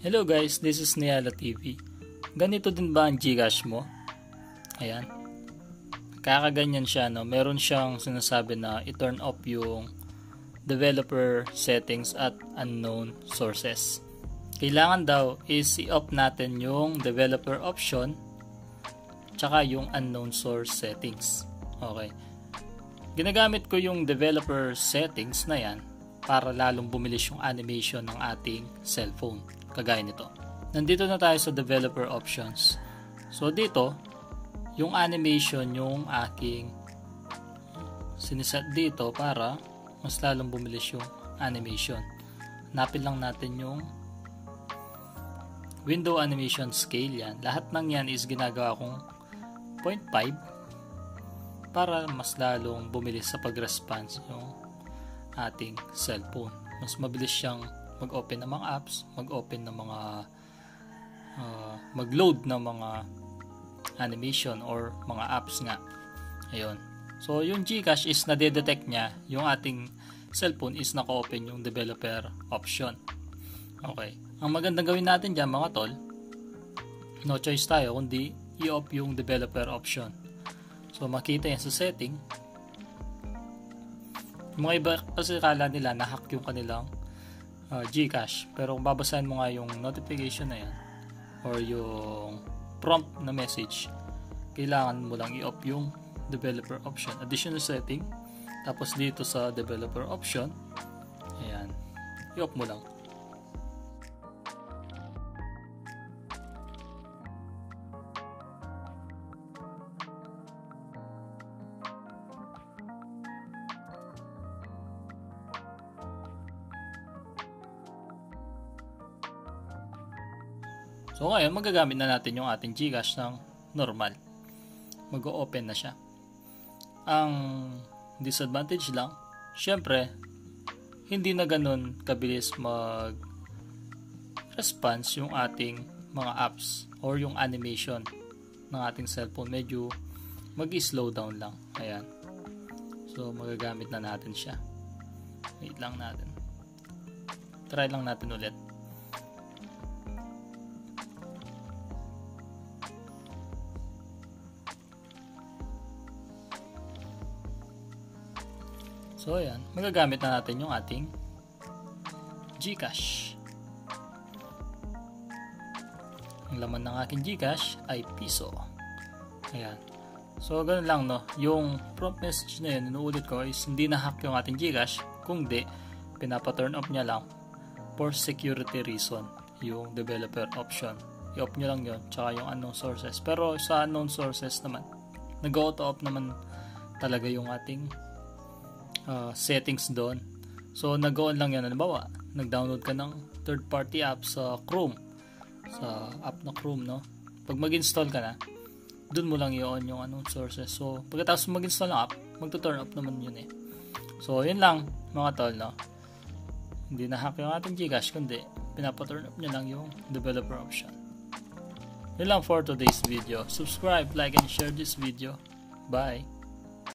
Hello guys, this is Niala TV. Ganito din ba ang Gcash mo? Ayan. Kakaganyan siya, no? Meron siyang sinasabi na i-turn off yung developer settings at unknown sources. Kailangan daw is i-off natin yung developer option tsaka yung unknown source settings. Okay. Ginagamit ko yung developer settings na yan para lalong bumilis yung animation ng ating cellphone. Kagaya nito. Nandito na tayo sa developer options. So dito, yung animation yung aking siniset dito para mas lalong bumilis yung animation. Hanapin lang natin yung window animation scale yan. Lahat ng yan is ginagawa kong 0.5 para mas lalong bumilis sa pag-response yung ating cellphone. Mas mabilis siyang mag-open ng mga apps, mag-open ng mga mag-load ng mga animation or mga apps nga. Ayun. So yung Gcash is nade-detect niya yung ating cellphone is naka-open yung developer option. Okay. Ang magandang gawin natin dyan mga tol, no choice tayo kundi i-off yung developer option. So makita yan sa setting. Yung mga iba kasi kala nila na-hack yung kanilang Gcash. Pero kung babasahin mo nga yung notification na yan or yung prompt na message, kailangan mo lang i-off yung developer option. Additional setting. Tapos dito sa developer option, ayan, i-off mo lang. So ngayon, magagamit na natin yung ating Gcash ng normal. Mag-o-open na siya. Ang disadvantage lang, syempre, hindi na ganun kabilis mag-response yung ating mga apps or yung animation ng ating cellphone. Medyo mag-slow down lang. Ayan. So magagamit na natin siya. Wait lang natin. Try lang natin ulit. So ayan, magagamit na natin yung ating Gcash. Ang laman ng aking Gcash ay piso. Ayan. So ganun lang, no. Yung prompt message na yun, inuulit ko, is hindi na-hack yung ating Gcash. Kung di, pinapa-turn off niya lang for security reason yung developer option. I-off nyo lang yun, tsaka yung unknown sources. Pero sa unknown sources naman, nag-auto off naman talaga yung ating settings doon. So nag-on lang yan. Halimbawa, nag-download ka ng third-party app sa Chrome. Sa app na Chrome, no? Pag mag-install ka na, doon mo lang i-on yung unknown sources. So pagkatapos mag-install ng app, magto-turn off naman yun eh. So yun lang mga tol, no? Hindi na-hack yung ating Gcash, kundi pinapa-turn off nyo lang yung developer option. Yun lang for today's video. Subscribe, like, and share this video. Bye!